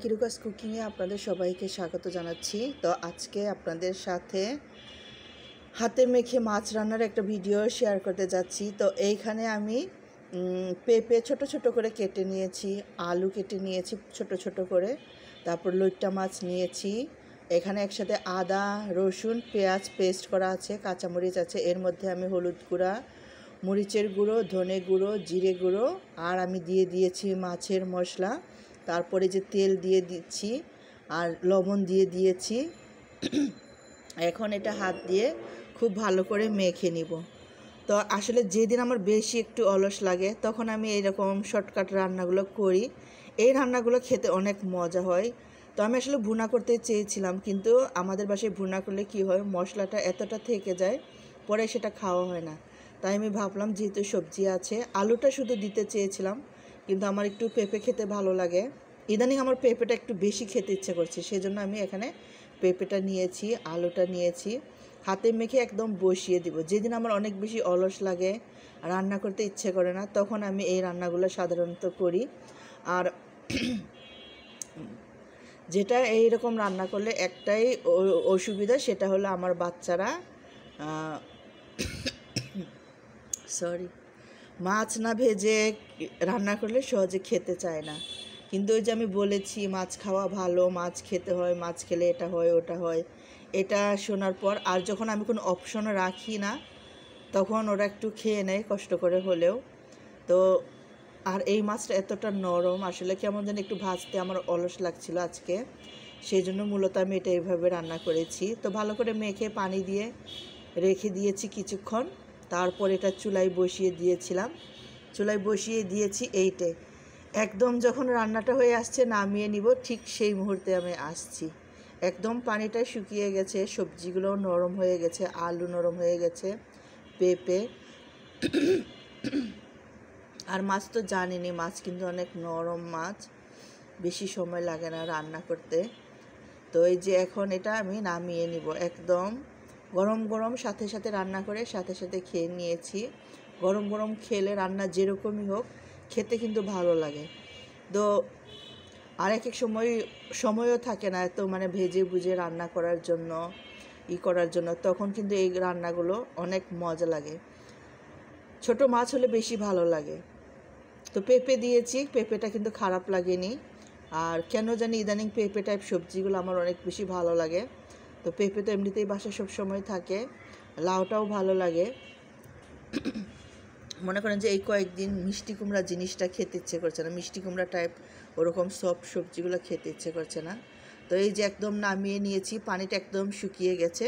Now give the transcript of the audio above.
কিরুকাস কুকিংয়ে আপনাদের সবাইকে স্বাগত জানাচ্ছি। তো আজকে আপনাদের সাথে হাতে মেখে মাছ রান্নার একটা ভিডিও শেয়ার করতে যাচ্ছি। তো এইখানে আমি পেঁপে ছোট ছোট করে কেটে নিয়েছি, আলু কেটে নিয়েছি ছোট ছোট করে, তারপর লইট্টা মাছ নিয়েছি। এখানে একসাথে আদা রসুন পেঁয়াজ পেস্ট করা আছে, কাঁচামরিচ আছে। এর মধ্যে আমি হলুদ গুঁড়া, মরিচের গুঁড়ো, ধনে গুঁড়ো, জিরে গুঁড়ো আর আমি দিয়ে দিয়েছি মাছের মশলা। তারপরে যে তেল দিয়ে দিচ্ছি আর লবণ দিয়ে দিয়েছি। এখন এটা হাত দিয়ে খুব ভালো করে মেখে নিব। তো আসলে যেদিন আমার বেশি একটু অলস লাগে তখন আমি এইরকম শর্টকাট রান্নাগুলো করি। এই রান্নাগুলো খেতে অনেক মজা হয়। তো আমি আসলে ভুনা করতে চেয়েছিলাম, কিন্তু আমাদের বাসায় ভুনা করলে কি হয়, মশলাটা এতটা থেকে যায়, পরে সেটা খাওয়া হয় না। তাই আমি ভাবলাম যেহেতু সবজি আছে, আলুটা শুধু দিতে চেয়েছিলাম, কিন্তু আমার একটু পেঁপে খেতে ভালো লাগে। ইদানিং আমার পেঁপেটা একটু বেশি খেতে ইচ্ছে করছে, সেজন্য আমি এখানে পেঁপেটা নিয়েছি, আলুটা নিয়েছি, হাতে মেখে একদম বসিয়ে দিব। যেদিন আমার অনেক বেশি অলস লাগে, রান্না করতে ইচ্ছে করে না, তখন আমি এই রান্নাগুলো সাধারণত করি। আর যেটা এইরকম রান্না করলে একটাই অসুবিধা, সেটা হলো আমার বাচ্চারা মাছ না ভেজে রান্না করলে সহজে খেতে চায় না। কিন্তু ওই যে আমি বলেছি মাছ খাওয়া ভালো, মাছ খেতে হয়, মাছ খেলে এটা হয় ওটা হয়, এটা শোনার পর আর যখন আমি কোনো অপশন রাখি না, তখন ওরা একটু খেয়ে নেয় কষ্ট করে হলেও। তো আর এই মাছটা এতটা নরম, আসলে কেমন যেন একটু ভাজতে আমার অলস লাগছিল আজকে, সেই জন্য মূলত আমি এটা এইভাবে রান্না করেছি। তো ভালো করে মেখে পানি দিয়ে রেখে দিয়েছি কিছুক্ষণ। তারপর এটা চুলায় বসিয়ে দিয়েছি। এইটে একদম যখন রান্নাটা হয়ে আসছে নামিয়ে নিব, ঠিক সেই মুহূর্তে আমি আসছি। একদম পানিটা শুকিয়ে গেছে, সবজিগুলো নরম হয়ে গেছে, আলু নরম হয়ে গেছে, পেঁপে আর মাছ তো জানিনি, মাছ কিন্তু অনেক নরম মাছ, বেশি সময় লাগে না রান্না করতে। তো এই যে এখন এটা আমি নামিয়ে নিব, একদম গরম গরম সাথে সাথে রান্না করে সাথে সাথে খেয়ে নিয়েছি। গরম গরম খেলে রান্না যেরকমই হোক খেতে কিন্তু ভালো লাগে। তো আর এক সময়ও থাকে না এত মানে ভেজে বুঝে রান্না করার জন্য, তখন কিন্তু এই রান্নাগুলো অনেক মজা লাগে। ছোট মাছ হলে বেশি ভালো লাগে। তো পেঁপে দিয়েছি, পেঁপেটা কিন্তু খারাপ লাগেনি। আর কেন জানি ইদানিং পেঁপে টাইপ সবজিগুলো আমার অনেক বেশি ভালো লাগে। তো পেঁপে তো এমনিতেই বাসায় সবসময় থাকে, লাউটাও ভালো লাগে। মনে করেন যে এই কয়েকদিন মিষ্টি কুমড়া জিনিসটা খেতে ইচ্ছে করছে না, মিষ্টি কুমড়া টাইপ ওরকম সব সবজিগুলো খেতে ইচ্ছে করছে না। তো এই যে একদম নামিয়ে নিয়েছি, পানিটা একদম শুকিয়ে গেছে।